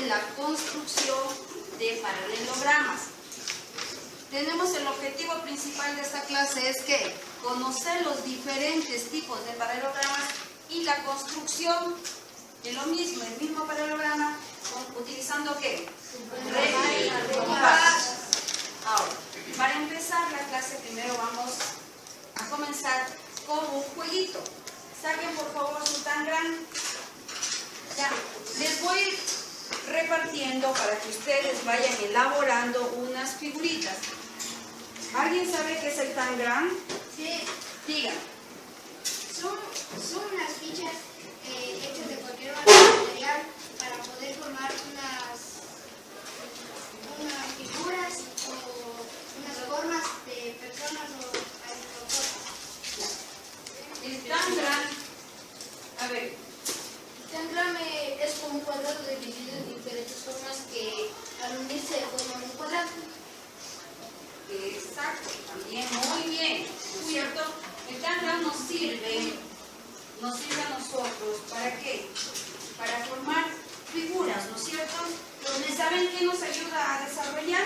de la construcción de paralelogramas. Tenemos el objetivo principal de esta clase es que conocer los diferentes tipos de paralelogramas y la construcción de lo mismo, el mismo paralelograma, utilizando ¿qué? Regla de compás. Ahora, para empezar la clase primero vamos a comenzar con un jueguito. Saquen por favor su tangram. Ya, les voy repartiendo para que ustedes vayan elaborando unas figuritas. ¿Alguien sabe qué es el tangram? Sí. Digan. Son unas fichas hechas de cualquier material para poder formar unas figuras o unas formas de personas o cosas. El tangram, a ver, El tangram es como un cuadrado dividido en diferentes formas que al unirse forman un cuadrado. exacto, también muy bien, ¿no es cierto? El tangram nos sirve a nosotros, ¿para qué? Para formar figuras, ¿no es cierto? ¿Saben qué nos ayuda a desarrollar?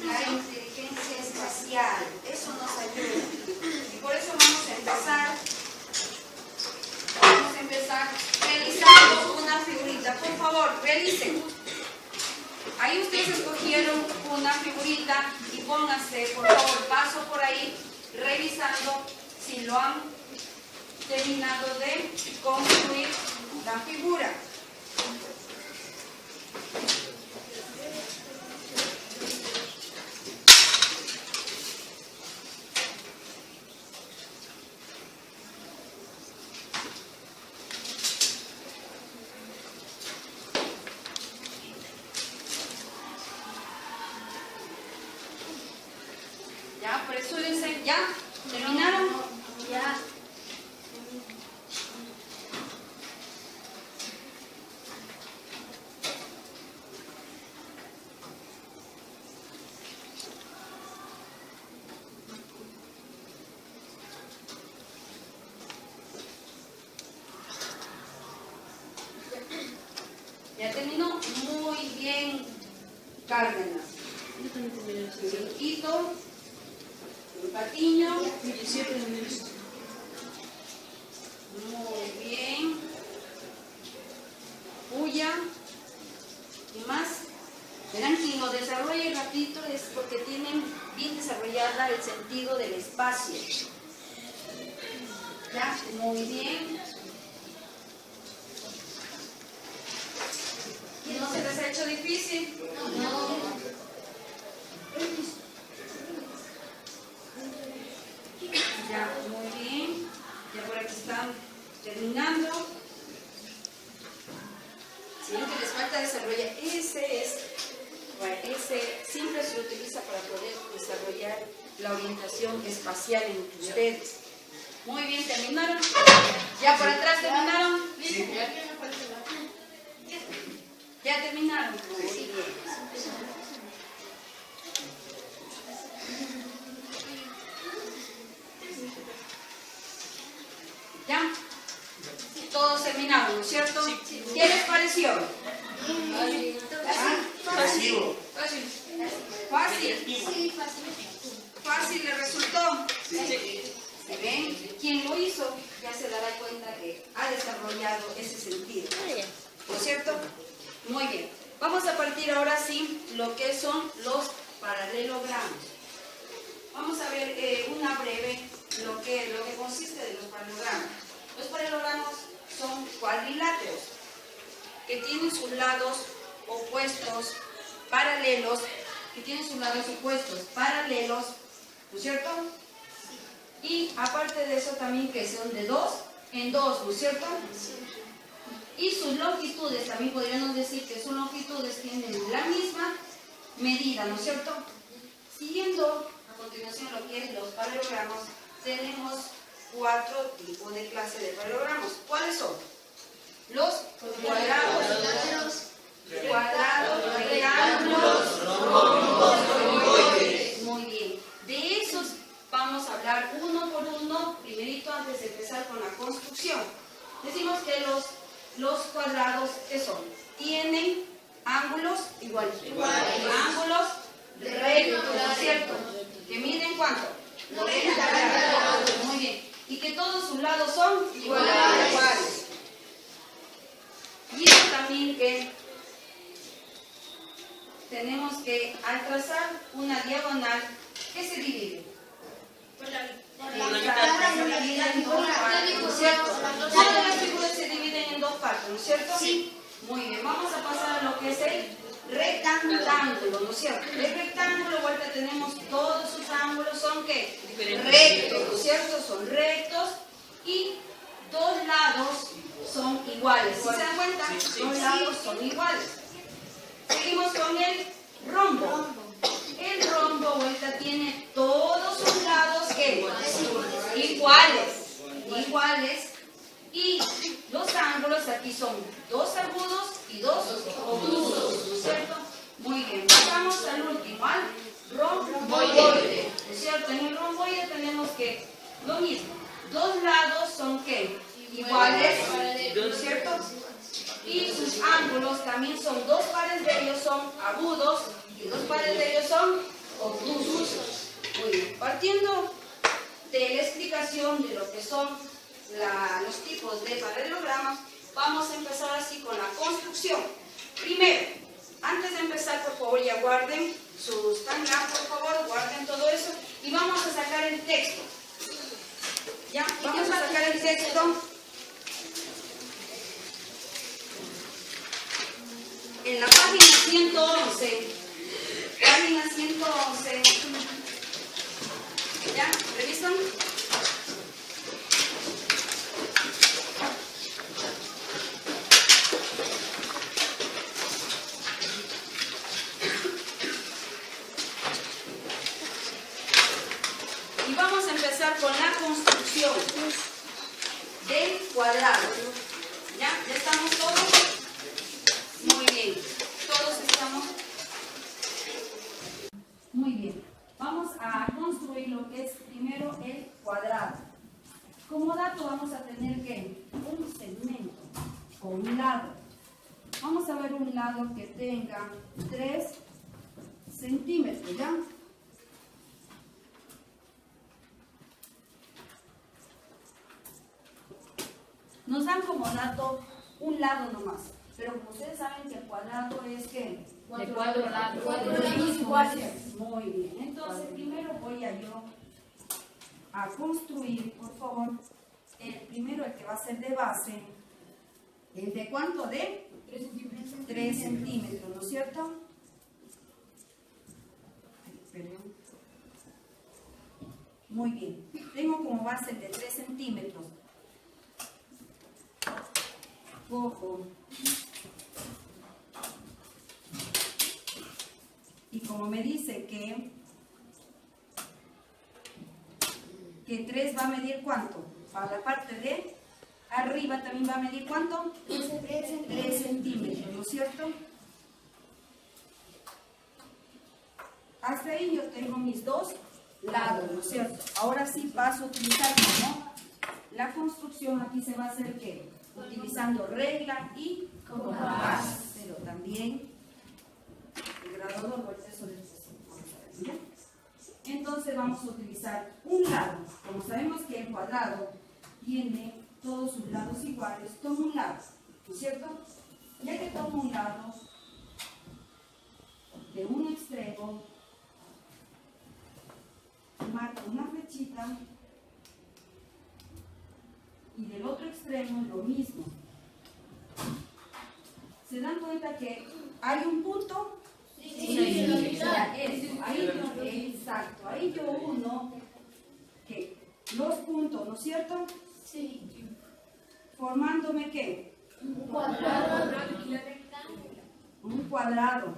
La inteligencia espacial, eso nos ayuda. Y por eso vamos a empezar realizando una figurita. Por favor, realicen. Ahí ustedes escogieron una figurita y pónganse, por favor, paso por ahí, revisando si lo han terminado de construir la figura. Ya, apresúrense. ¿Ya? ¿Terminaron? Ya. ¿Ya terminó? Muy bien, Cárdenas. Un Quito, un Patiño. Muy bien. Puya. ¿Y más? Verán, quien lo desarrolle rapidito es porque tienen bien desarrollada el sentido del espacio. ¿Ya? Muy bien. ¿Y no se les ha hecho difícil? No. Ya, muy bien. Ya por aquí están terminando. Si ven que les falta desarrollar, ese siempre se lo utiliza para poder desarrollar la orientación espacial en ustedes. Muy bien, ¿terminaron? ¿Ya por atrás terminaron? Sí. ¿Ya terminaron? Muy bien. ¿Ya? Todos terminaron, ¿no es cierto? ¿Qué les pareció? Fácil. ¿Fácil? Sí, fácil. ¿Fácil le resultó? ¿Sí ven? Quien lo hizo ya se dará cuenta que ha desarrollado ese sentido. ¿No es cierto? Muy bien. Vamos a partir ahora sí lo que son los paralelogramas. Vamos a ver una breve lo que consiste de los paralelogramas. Los paralelogramas son cuadriláteros que tienen sus lados opuestos paralelos, ¿no es cierto? Y aparte de eso también que son de dos en dos, ¿no es cierto? Y sus longitudes, también podríamos decir que sus longitudes tienen la misma medida, ¿no es cierto? Siguiendo a continuación lo que es los paralelogramas, tenemos 4 tipos de clase de paralelogramas. ¿Cuáles son? Los cuadrados, rectángulos, romboides. Muy bien. De esos vamos a hablar uno por uno, primerito antes de empezar con la construcción. Decimos que los cuadrados, ¿qué son? tienen ángulos iguales. Ángulos rectos, ¿no es cierto? ¿Que miden cuánto? 90 grados. Muy bien. Y que todos sus lados son iguales. Y eso también que tenemos que, al trazar una diagonal, ¿qué se divide? Por la Se divide en dos partes, ¿no es cierto? Todas las figuras se dividen en dos partes, ¿no es cierto? Sí. Muy bien, vamos a pasar a lo que es el rectángulo, ¿no es cierto? El rectángulo, vuelta, tenemos todos sus ángulos, ¿son qué? Rectos, ¿no es cierto? Son rectos y dos lados son iguales. ¿Sí se dan cuenta? Dos lados son iguales. Seguimos con el rombo. El rombo, vuelta, tiene todos sus lados ¿qué? Iguales. Y los ángulos aquí son dos agudos y dos obtusos, ¿no es cierto? Muy bien, pasamos al último, al romboide, ¿no es cierto? En el romboide tenemos que lo mismo, dos lados son ¿qué? Iguales, ¿no es cierto? Y sus ángulos también son, dos pares de ellos son agudos y dos pares de ellos son obtusos. Muy bien, partiendo de la explicación de lo que son los tipos de paralelogramas, vamos a empezar así con la construcción. Primero, antes de empezar, por favor, ya guarden sus tangas, por favor, guarden todo eso y vamos a sacar el texto. ¿Ya? Vamos a sacar el texto. En la página 111, ¿ya? ¿Revisan? Y vamos a empezar con la construcción del cuadrado. ¿Ya? ¿Ya estamos todos? Muy bien, todos estamos. Muy bien, vamos a construir lo que es primero el cuadrado. Como dato vamos a tener que un segmento o un lado. Vamos a ver un lado que tenga 3 centímetros, ¿ya? Nos dan como dato un lado nomás. Pero como ustedes saben que el cuadrado es ¿qué? De 4 lados. Muy bien. Entonces primero voy a yo a construir, por favor, el primero, el que va a ser de base. ¿El de cuánto? De 3 centímetros, ¿no es cierto? Perdón. Muy bien. Tengo como base el de 3 centímetros. Cojo. Y como me dice que 3 va a medir ¿cuánto? Para la parte de arriba también va a medir ¿cuánto? 3 centímetros, ¿no es cierto? Hasta ahí yo tengo mis dos lados, ¿no es cierto? Ahora sí paso a utilizar como la construcción. Aquí se va a hacer ¿qué? Utilizando regla y compás, pero también el graduador o el peso del peso. Entonces vamos a utilizar un lado. Como sabemos que el cuadrado tiene todos sus lados iguales, tomo un lado, ¿no es cierto? Ya que tomo un lado, de un extremo, marco una flechita y del otro extremo lo mismo. ¿Se dan cuenta que hay un punto? Sí. Ya, eso, exacto. Ahí yo uno que los puntos, ¿no es cierto? Sí. Formándome ¿qué? Un cuadrado. Un cuadrado.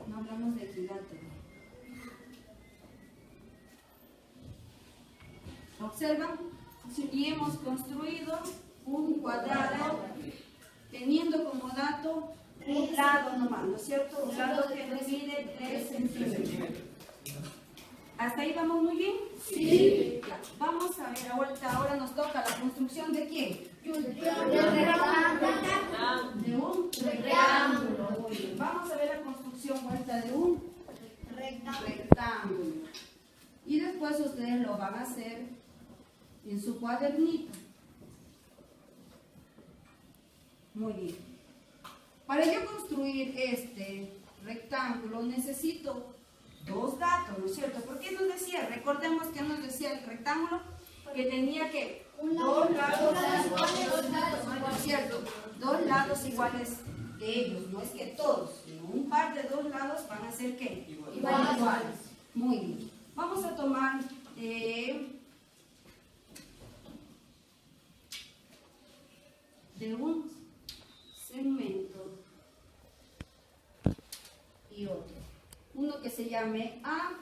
No hablamos de equilátero. ¿Observan? Y hemos construido un cuadrado teniendo como dato un lado nomás, ¿no es cierto? Un lado que mide 3 centímetros. ¿Hasta ahí vamos muy bien? Sí. Ya, vamos a ver, ahora nos toca la construcción de ¿qué? De un rectángulo. Muy bien. Vamos a ver la construcción vuelta de un rectángulo. Y después ustedes lo van a hacer en su cuadernito. Muy bien. Para yo construir este rectángulo necesito dos datos, ¿no es cierto? ¿Por qué nos decía? Recordemos que nos decía el rectángulo que tenía que dos lados iguales, ¿no es cierto? Dos lados iguales de ellos, no es que todos, sino un par de dos lados van a ser ¿qué? Iguales. Muy bien. Vamos a tomar de un segmento y otro. Uno que se llame A,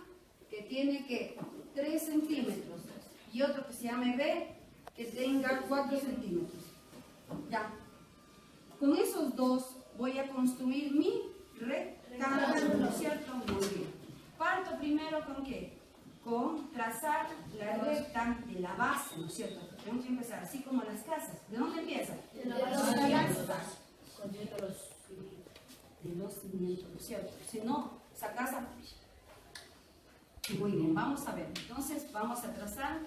que tiene que 3 centímetros, y otro que se llame B, que tenga 4 centímetros. Ya. Con esos dos voy a construir mi rectángulo, ¿no es cierto? Muy bien. Parto primero con ¿qué? Con trazar la recta de la base, ¿no es cierto? Tenemos que empezar así como las casas. ¿De dónde empieza? De la base. De los cimientos, ¿no es cierto? Si no, esa casa... Muy bien, vamos a ver. Entonces, vamos a trazar.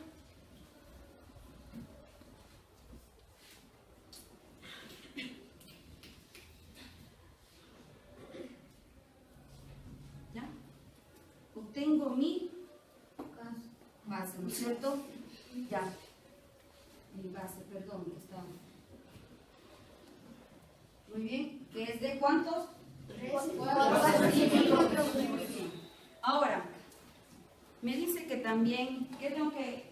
¿Ya? Obtengo mi base, ¿no es cierto? Ya. Mi base, perdón, que está... Muy bien. ¿Que es de cuántos? 4 centímetros. Muy bien. Ahora, me dice que también, que tengo que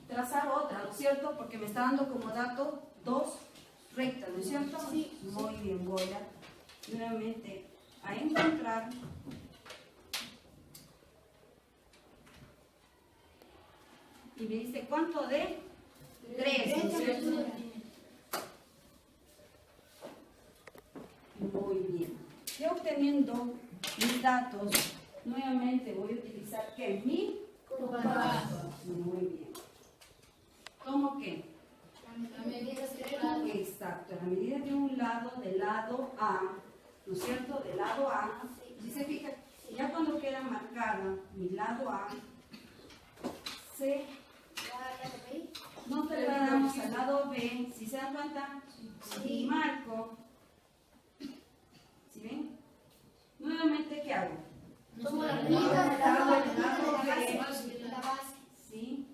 trazar otra, ¿no es cierto? Porque me está dando como dato dos rectas, ¿no es cierto? Sí. Muy bien, voy a nuevamente a encontrar y me dice ¿cuánto de? 3, ¿no es cierto? Muy bien. Ya obteniendo mis datos, nuevamente voy a utilizar ¿qué? Mi compás. Muy bien. ¿Tomo qué? La medida de exacto, la medida de un lado, del lado A, ¿no es cierto? Del lado A. Si se fija, ya cuando queda marcada mi lado A, nos trasladamos al lado B. Si se dan cuenta, sí. Marco. ¿Sí ven? Nuevamente, ¿qué hago? Tomo la medida del lado B. ¿Sí?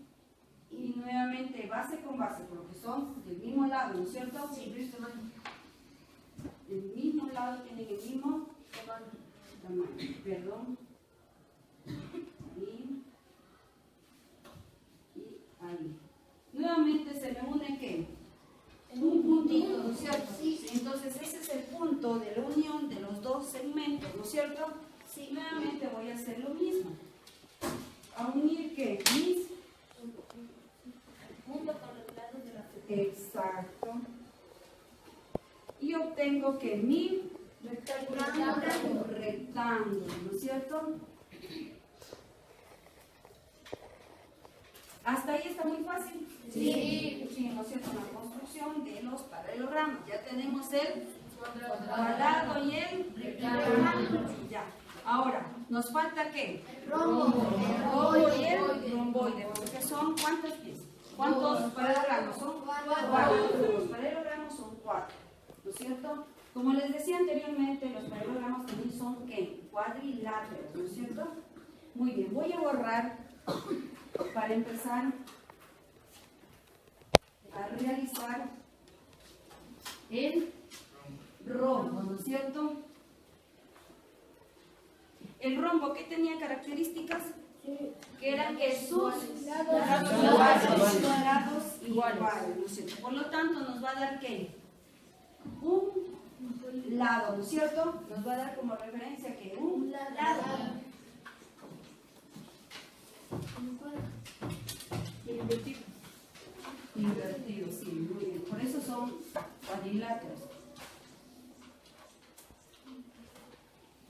Y nuevamente base con base, porque son del mismo lado, ¿no es cierto? Sí. Del mismo lado tienen el mismo tamaño. Perdón. Y ahí. Nuevamente se me une ¿qué? Un puntito, ¿no es cierto? Sí. Entonces ese es el punto de la unión de los dos segmentos, ¿no es cierto? Sí. Nuevamente voy a hacer lo mismo. A unir ¿qué? Mis puntos con los lados de la figura. Exacto. Y obtengo que mi rectángulo, ¿no es cierto? ¿Hasta ahí está muy fácil? Sí. Sí, ¿no es cierto? La construcción de los paralelogramas. Ya tenemos el cuadrado y el rectángulo. Ya. Ahora, ¿nos falta qué? El rombo. El rombo y el romboide. Porque son, ¿cuántos pies? ¿Cuántos paralelogramas? Son 4. Los paralelogramas son 4. ¿No es cierto? Como les decía anteriormente, los paralelogramas también son ¿qué? Cuadriláteros, ¿no es cierto? Muy bien, voy a borrar para empezar a realizar el rombo, ¿no es cierto? El rombo, ¿qué tenía características? Que eran que sus lados iguales, ¿no es cierto? Por lo tanto, nos va a dar ¿qué? Un lado, ¿no es cierto? Nos va a dar como referencia que un lado. Invertido, sí, muy bien. Por eso son cuadriláteros.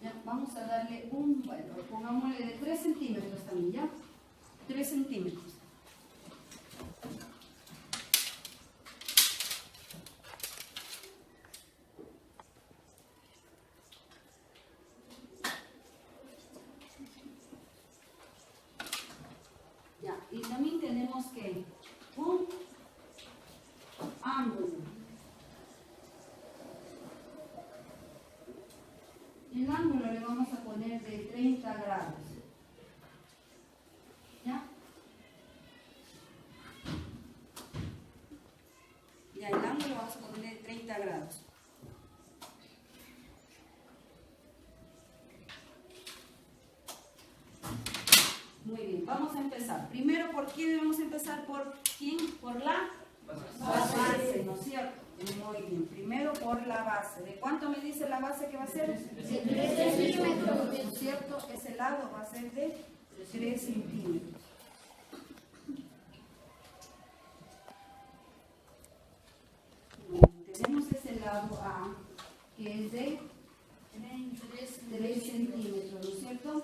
Ya, vamos a darle un, bueno, pongámosle de 3 centímetros también, ¿ya? 3 centímetros. Ya, y también tenemos que un ángulo. El ángulo le vamos a poner de 30 grados. ¿Ya? Ya, el ángulo vamos a poner de 30 grados. Muy bien, vamos a empezar. Primero, ¿por quién vamos a empezar? ¿Por quién? Por la base, ¿no es cierto? Muy bien, primero por la base. ¿De cuánto me dice la base que va a ser? De 3 centímetros. ¿No es cierto? Ese lado va a ser de 3 centímetros. Bien, tenemos ese lado A, que es de 3 centímetros, ¿no es cierto?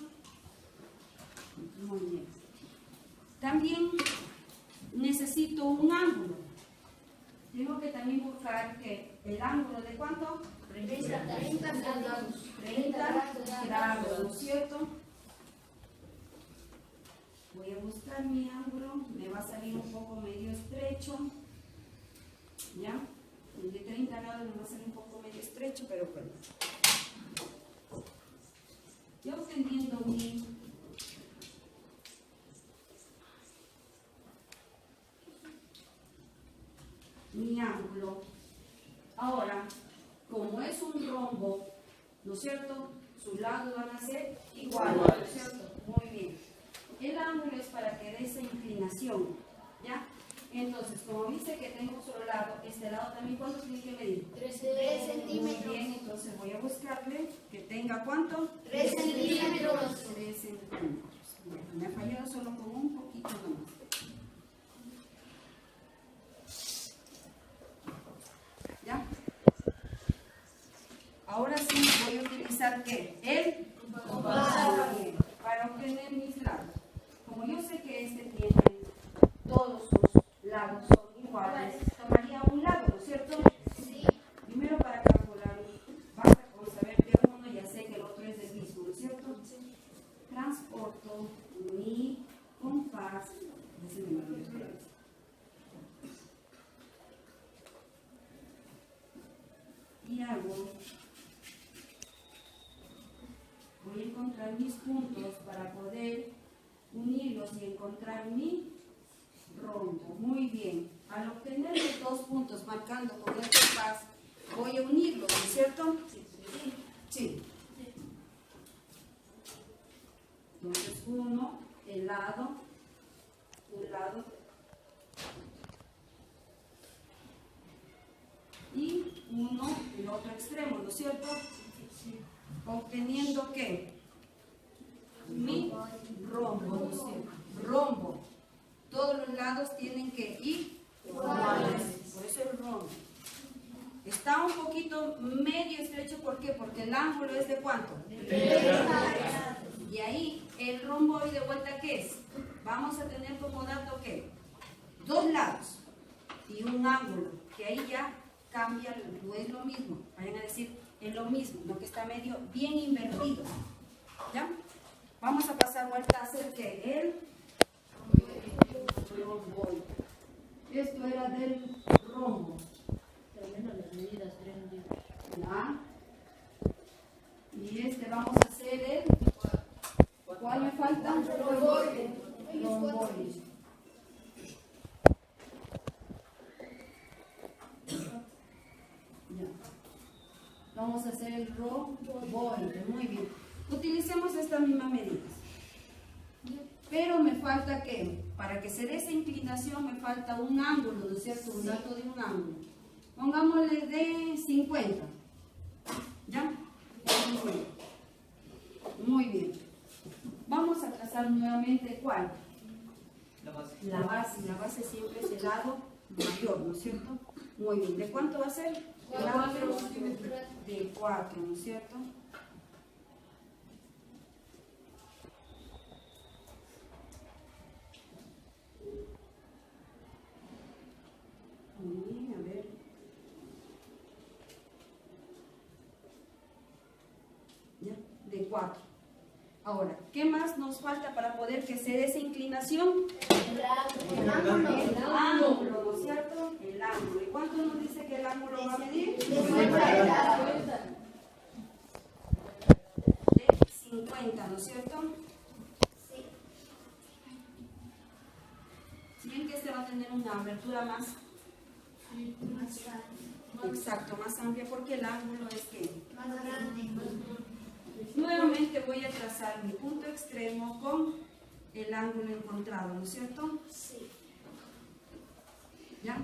Muy bien. También necesito un ángulo. Tengo que también buscar que el ángulo de ¿cuánto? 30 grados. 30 grados, ¿no es cierto? Voy a buscar mi ángulo, me va a salir un poco medio estrecho. ¿Ya? El de 30 grados me va a salir un poco medio estrecho, pero bueno. Ya obteniendo mi ángulo. Ahora, como es un rombo, ¿no es cierto? Sus lados van a ser iguales, ¿no es cierto? Muy bien. El ángulo es para que dé esa inclinación, ¿ya? Entonces, como dice que tengo un solo lado, este lado también, ¿cuánto tiene que medir? 3 Muy centímetros. bien, entonces voy a buscarle que tenga ¿cuánto? 3 centímetros. 3 centímetros. Bueno, me ha fallado solo con un poquito nomás. ¿Ya? Ahora sí voy a utilizar ¿qué? El compás para obtener mis lados. Como yo sé que este tiene todos sus lados son iguales, tomaría un lado, ¿no es cierto? Sí. Primero para calcular, basta con saber que uno ya sé que el otro es el mismo, ¿no es cierto? Transporto mi compás. Y hago, voy a encontrar mis puntos para poder unirlos y encontrar mi rombo. Muy bien. Al obtener los 2 puntos marcando con el compás, voy a unirlos, ¿no es cierto? Sí. Entonces, uno, un lado, y uno, el otro extremo, ¿no es cierto? Obteniendo ¿qué? Mi rombo, ¿no es cierto? Rombo. Todos los lados tienen que ir iguales. Por eso el rombo. Está un poquito medio estrecho, ¿por qué? Porque el ángulo es de ¿cuánto? Y ahí el rombo hoy de vuelta ¿qué es? Vamos a tener como dato ¿qué? 2 lados y un ángulo, que ahí ya cambia, no es lo mismo. Vayan a decir, es lo mismo, lo que está medio bien invertido. ¿Ya? Vamos a pasar vuelta a hacer ¿qué? El rombo. Esto era del rombo. Las medidas 3 centímetros. ¿Ya? Y este vamos a hacer el... ¿Cuál me falta? Romboide. Ya. Vamos a hacer el romboide. Muy bien. Utilicemos estas mismas medidas. Pero me falta ¿qué? Para que se dé esa inclinación me falta un ángulo, ¿no es cierto? Un dato de un ángulo. Pongámosle de 50. ¿Ya? Muy bien. Vamos a trazar nuevamente ¿cuál? La base. La base siempre es el lado mayor, ¿no es cierto? Muy bien. ¿De cuánto va a ser? 4 centímetros. De 4, ¿no es cierto? ¿ya? De 4. Ahora, ¿qué más nos falta para poder que se dé esa inclinación? El ángulo. El ángulo, ¿no es cierto? El ángulo. ¿Y cuánto nos dice que el ángulo va a medir? De 50, ¿no es cierto? Sí. Si bien que este va a tener una abertura más, exacto, más amplia, porque el ángulo es que Más grande. nuevamente voy a trazar mi punto extremo con el ángulo encontrado, ¿no es cierto? Sí. ¿Ya?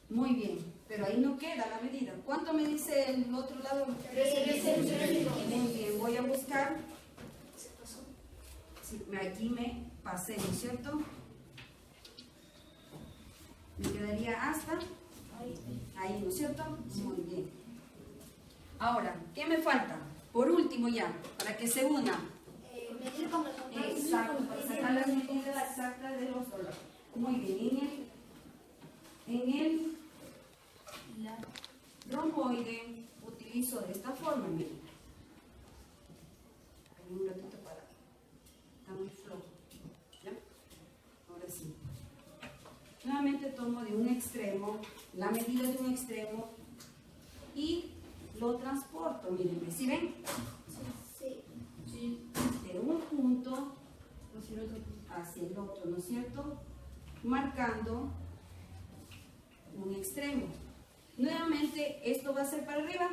Muy bien, pero ahí no queda la medida. ¿Cuánto me dice el otro lado? Muy bien, voy a buscar. Sí, aquí me pasé, ¿no es cierto? Me quedaría hasta ahí, ¿no es cierto? Muy bien. Ahora, ¿qué me falta? Por último ya, para que se una. Medir con los compañeros. Exacto, para sacar las medidas exactas de los lados. Muy bien, en el romboide utilizo de esta forma, miren. Hay un ratito para, está muy flojo, ¿ya? Ahora sí. Nuevamente tomo de un extremo, la medida de un extremo y lo transporto, miren, ¿sí ven? Sí. De un punto hacia el otro, ¿no es cierto? Marcando un extremo. Nuevamente, ¿esto va a ser para arriba?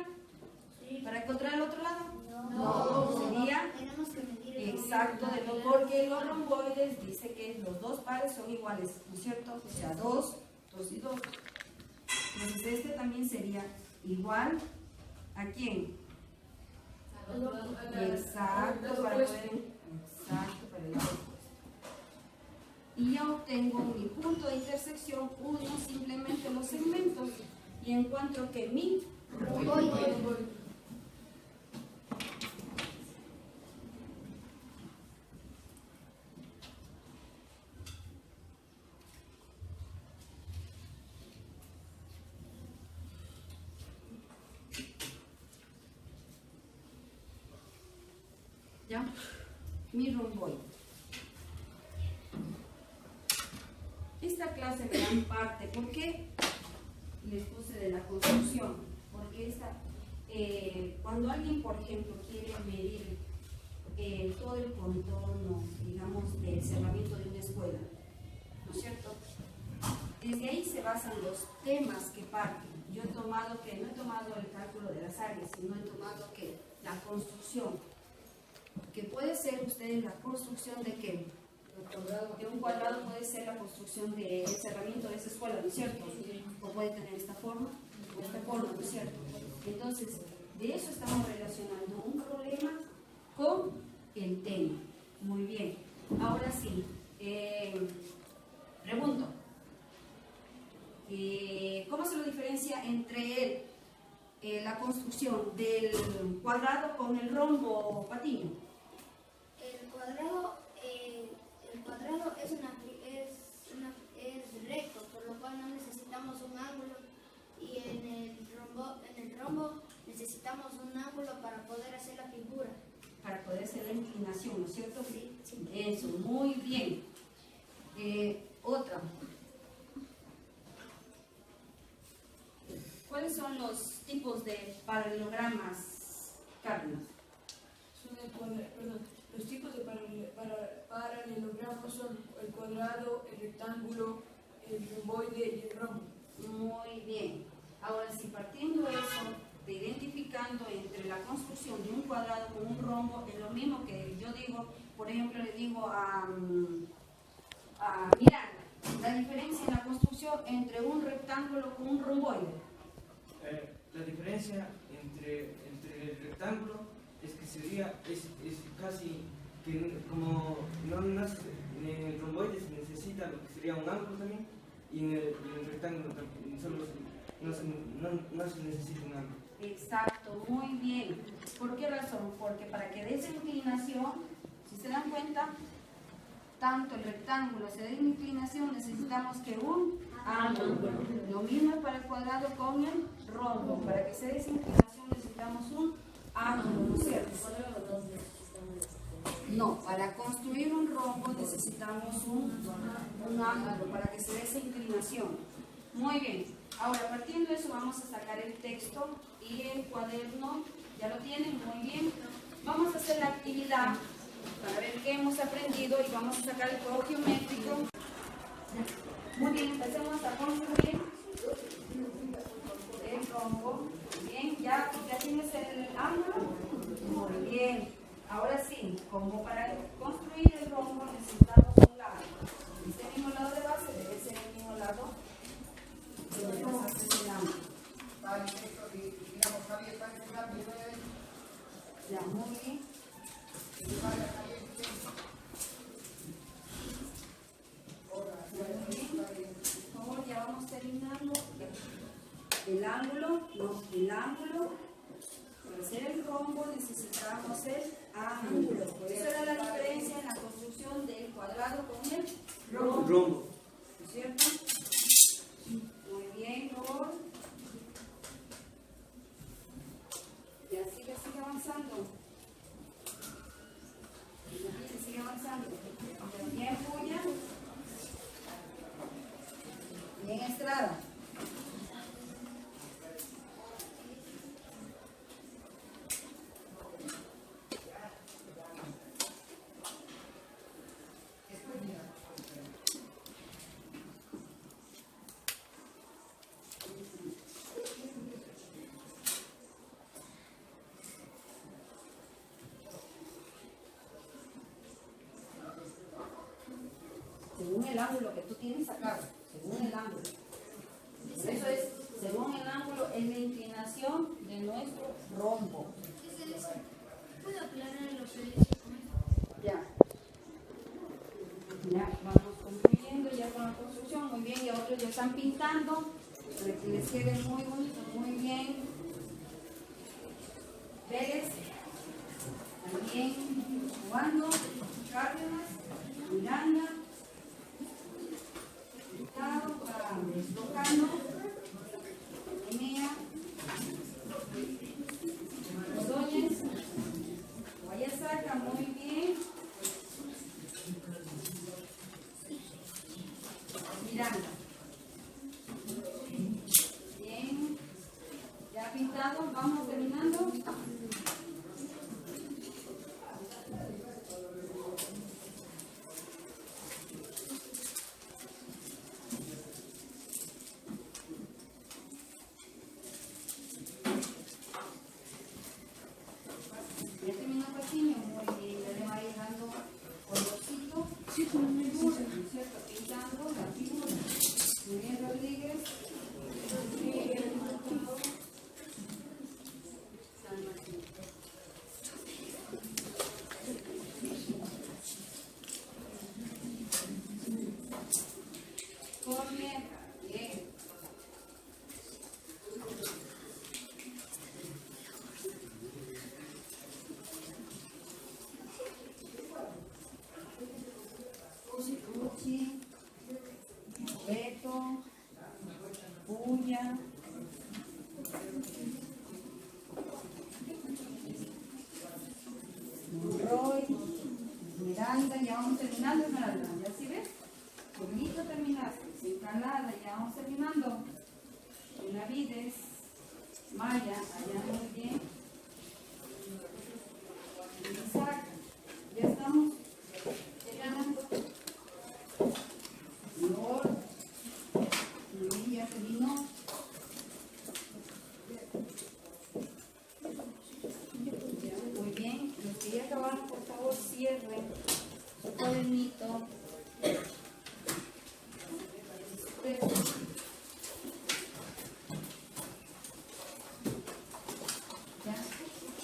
Sí. ¿Para encontrar el otro lado? No. Sería Tenemos que medir el exacto, porque los romboides dice que los dos pares son iguales, ¿no es cierto? O sea, 2, 2 y 2. Entonces, este también sería igual ¿a quién? Exacto, para poder, exacto, para el lado opuesto. Y ya obtengo mi punto de intersección, uno simplemente los segmentos y encuentro que mi romboide. ¿Ya? Mi romboide. Esta clase me dan parte, ¿por qué les puse de la construcción? Porque cuando alguien, por ejemplo, quiere medir todo el contorno, digamos, del cerramiento de una escuela, ¿no es cierto? Desde ahí se basan los temas que parten. Yo he tomado que, no he tomado el cálculo de las áreas, sino he tomado que la construcción, que puede ser ustedes la construcción de qué? De un cuadrado puede ser la construcción del cerramiento de esa escuela, ¿no es cierto? O puede tener esta forma o esta forma, ¿no es cierto? Entonces, de eso estamos relacionando un problema con el tema. Muy bien. Ahora sí, pregunto, ¿cómo se lo diferencia entre la construcción del cuadrado con el rombo patiño? El cuadrado es recto, por lo cual no necesitamos un ángulo, y en el rombo necesitamos un ángulo para poder hacer la figura. Para poder hacer la inclinación, ¿no es cierto? Sí. Eso, muy bien. Otra. ¿Cuáles son los tipos de paralelogramas, Carlos? Los tipos de paralelogramas son el cuadrado, el rectángulo, el romboide y el rombo. Muy bien. Ahora, si partiendo eso, de identificando entre la construcción de un cuadrado con un rombo, es lo mismo que yo digo, por ejemplo, le digo a mirar la diferencia en la construcción entre un rectángulo con un romboide. La diferencia entre el rectángulo es que es casi que como no nace, en el romboide se necesita lo que sería un ángulo también, y en el rectángulo solo no se necesita un ángulo. Exacto, muy bien. ¿Por qué razón? Porque para que dé esa inclinación, si se dan cuenta, tanto el rectángulo se dé inclinación, necesitamos que un ángulo. Lo mismo para el cuadrado con el rombo. Para que se dé esa inclinación necesitamos un ángulo, ¿no es cierto? No, para construir un rombo necesitamos un ángulo para que se dé esa inclinación. Muy bien, ahora partiendo de eso vamos a sacar el texto y el cuaderno. ¿Ya lo tienen? Muy bien. Vamos a hacer la actividad para ver qué hemos aprendido y vamos a sacar el juego geométrico. Muy bien, empecemos a construir el rombo. Bien, ¿ya tienes el ángulo? Muy bien. Ahora sí, como para construir el rombo necesitamos un lado. Este mismo lado de base debe ser el mismo lado donde nos hace el ángulo. Ya, muy bien. Por favor, ya vamos terminando. El ángulo, para hacer el rombo necesitamos el ángulo. Por eso era la diferencia en la construcción del cuadrado con el rombo. ¿No es cierto? Muy bien, por. Ya sigue avanzando. Sigue avanzando. Bien, Puya. Bien, Estrada. Según el ángulo que tú tienes sacado, según el ángulo. Eso es, según el ángulo, es la inclinación de nuestro rombo. ¿Puedo aclarar lo que dice? Ya. Ya, vamos concluyendo ya con la construcción. Muy bien, y otros ya están pintando para que les quede muy bonito, muy bien. Vélez, también Juan, Cárdenas, Miranda, Lojano, Enea, Ordóñez, Guayasaca, muy bien. Miranda. Bien. Ya pintado, vamos terminando. Ya terminó Patiño, muy bien, ya le va a ir dando colorcito. ¿Cierto? Pintando la figura. Muy bien, Rodríguez. San Martín. Corneta, bien. Cuchi, Beto, Puya, Monroy, Miranda, ya vamos terminando, Esmeralda, ¿ya sí ves? Bonito terminaste, sin calada, ya vamos terminando. Benavides, Maya, allá muy bien. Isaac, ya estamos terminando. Lord, ya terminó. Muy bien, los que ya acabaron, por favor, cierren su cuadernito.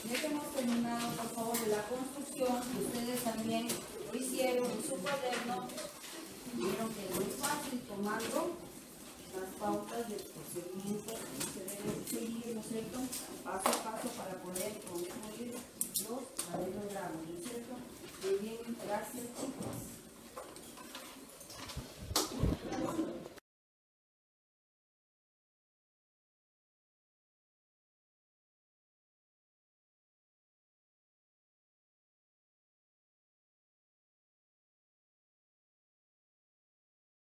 Ya que hemos terminado, por favor, de la construcción, ustedes también lo hicieron en su cuaderno. Vieron que es muy fácil tomando las pautas del procedimiento que se debe seguir, ¿no es cierto? Paso a paso para poder construir los paralelogramas, ¿no es cierto? Muy bien, gracias chicos.